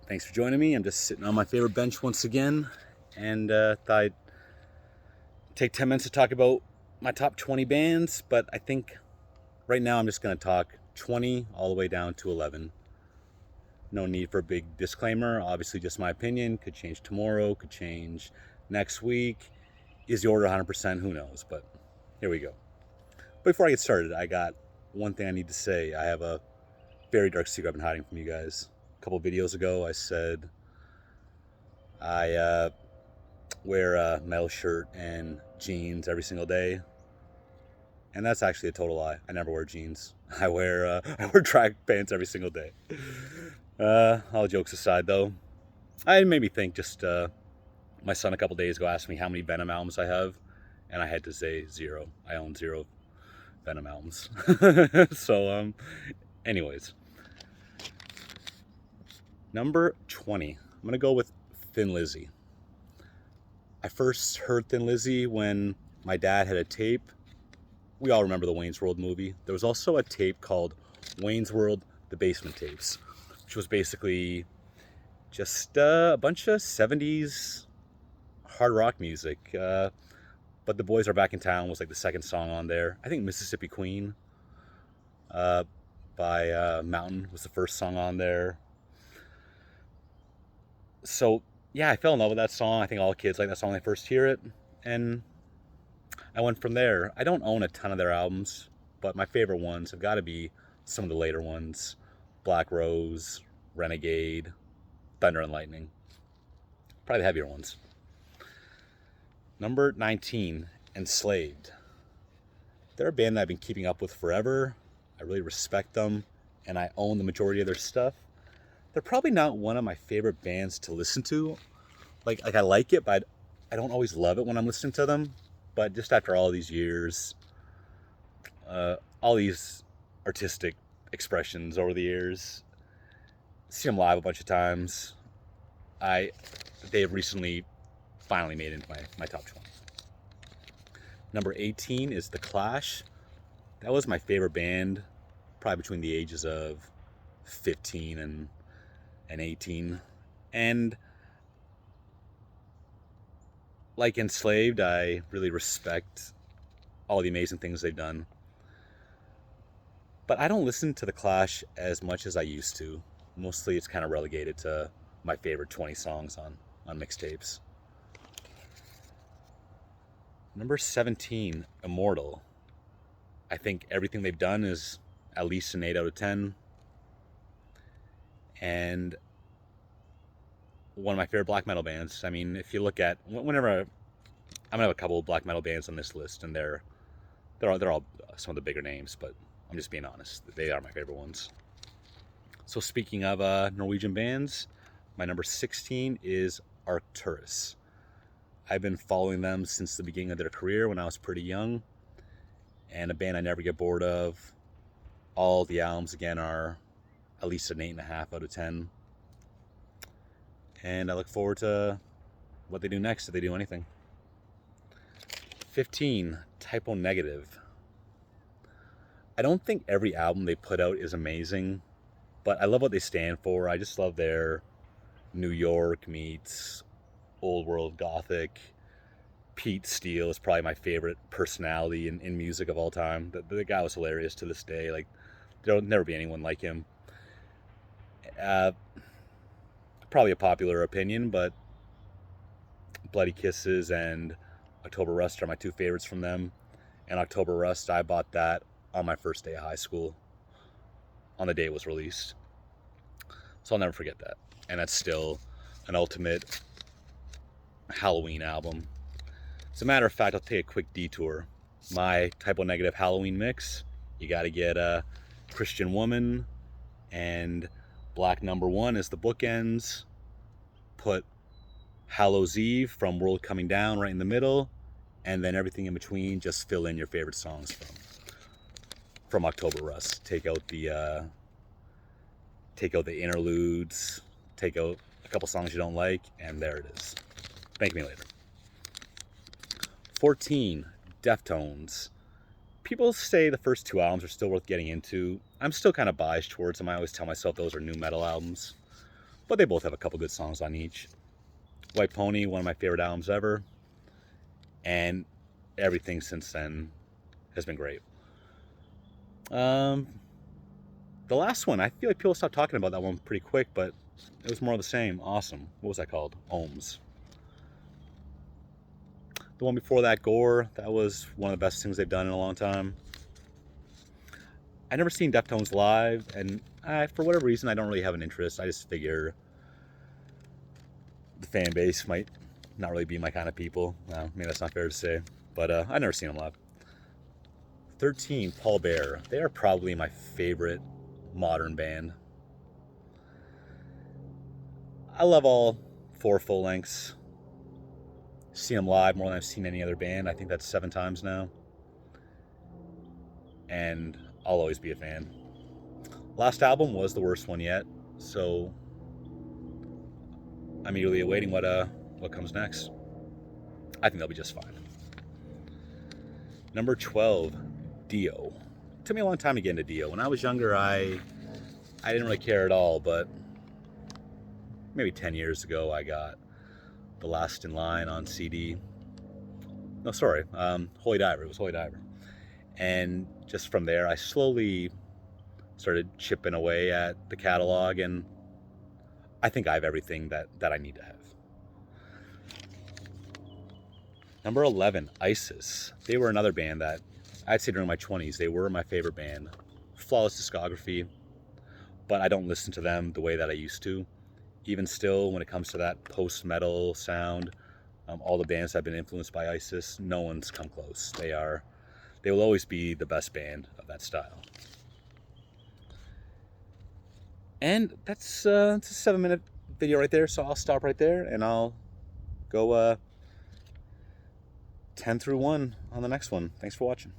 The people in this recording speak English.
Thanks for joining me. I'm just sitting on my favorite bench once again, and thought I'd take 10 minutes to talk about my top 20 bands, but I think right now I'm just going to talk 20 all the way down to 11. No need for a big disclaimer. Obviously, just my opinion. Could change tomorrow, could change next week. Is the order 100%? Who knows? But here we go. Before I get started, I got one thing I need to say. I have a very dark secret I've been hiding from you guys. A couple videos ago, I said I wear a metal shirt and jeans every single day, and that's actually a total lie. I never wear jeans. I wear track pants every single day. All jokes aside, though, it made me think. Just my son a couple days ago asked me how many Venom albums I have, and I had to say 0. I own 0 Venom albums. So, anyways, number 20. I'm gonna go with Thin Lizzy. I first heard Thin Lizzy when my dad had a tape. We all remember the Wayne's World movie. There was also a tape called Wayne's World: The Basement Tapes, which was basically just a bunch of 70s hard rock music. But The Boys Are Back in Town was like the second song on there. I think Mississippi Queen by Mountain was the first song on there. So yeah, I fell in love with that song. I think all kids like that song when they first hear it, and I went from there. I don't own a ton of their albums, but my favorite ones have got to be some of the later ones: Black Rose, Renegade, Thunder and Lightning. Probably the heavier ones. Number 19, Enslaved. They're a band that I've been keeping up with forever. I really respect them, and I own the majority of their stuff. They're probably not one of my favorite bands to listen to. Like I like it, but I don't always love it when I'm listening to them. But just after all these years, all these artistic expressions over the years, seen them live a bunch of times. They have recently finally made it into my top 20. Number 18 is The Clash. That was my favorite band, probably between the ages of 15 and 18. And like Enslaved, I really respect all the amazing things they've done. But I don't listen to The Clash as much as I used to. Mostly it's kind of relegated to my favorite 20 songs on mixtapes. Number 17, Immortal. I think everything they've done is at least an 8 out of 10. And one of my favorite black metal bands. I mean, if you look at whenever I'm gonna have a couple of black metal bands on this list, and they're all some of the bigger names, but I'm just being honest. They are my favorite ones. So speaking of Norwegian bands, my number 16 is Arcturus. I've been following them since the beginning of their career when I was pretty young, and a band I never get bored of. All the albums, again, are at least an 8.5 out of 10. And I look forward to what they do next, if they do anything. 15, Type O Negative. I don't think every album they put out is amazing, but I love what they stand for. I just love their New York meets old world gothic. Pete Steele is probably my favorite personality in music of all time. The guy was hilarious to this day. Like, there'll never be anyone like him. Probably a popular opinion, but Bloody Kisses and October Rust are my two favorites from them. And October Rust, I bought that on my first day of high school, on the day it was released. So I'll never forget that. And that's still an ultimate Halloween album. As a matter of fact, I'll take a quick detour. My Type O Negative Halloween mix, you got to get Christian Woman and Black Number 1 as the bookends. Put Hallows Eve from World Coming Down right in the middle, and then everything in between, just fill in your favorite songs from October Rust. Take out the interludes, take out a couple songs you don't like, and there it is. Thank me later. 14, Deftones. People say the first two albums are still worth getting into. I'm still kind of biased towards them. I always tell myself those are new metal albums. but they both have a couple good songs on each. White Pony, one of my favorite albums ever, and everything since then has been great. The last one, I feel like people stopped talking about that one pretty quick, but it was more of the same. Awesome. What was that called? Ohms. The one before that, Gore, that was one of the best things they've done in a long time. I never seen Deftones live, and for whatever reason, I don't really have an interest. I just figure the fan base might not really be my kind of people. Maybe that's not fair to say, but I've never seen them live. 13, Paul Bearer. They are probably my favorite modern band. I love all 4 full lengths. Seen them live more than I've seen any other band. I think that's 7 times now. And I'll always be a fan. Last album was the worst one yet, so I'm eagerly awaiting what comes next. I think they'll be just fine. Number 12, Dio. It took me a long time to get into Dio. When I was younger, I didn't really care at all, but maybe 10 years ago, I got The Last in Line on CD. No, sorry, Holy Diver. It was Holy Diver. And just from there, I slowly started chipping away at the catalog, and I think I have everything that I need to have. Number 11, ISIS. They were another band that I'd say during my 20s, they were my favorite band. Flawless discography, but I don't listen to them the way that I used to. Even still, when it comes to that post-metal sound, all the bands that have been influenced by ISIS, no one's come close. They will always be the best band of that style. And that's a 7-minute video right there, so I'll stop right there and I'll go 10 through 1 on the next one. Thanks for watching.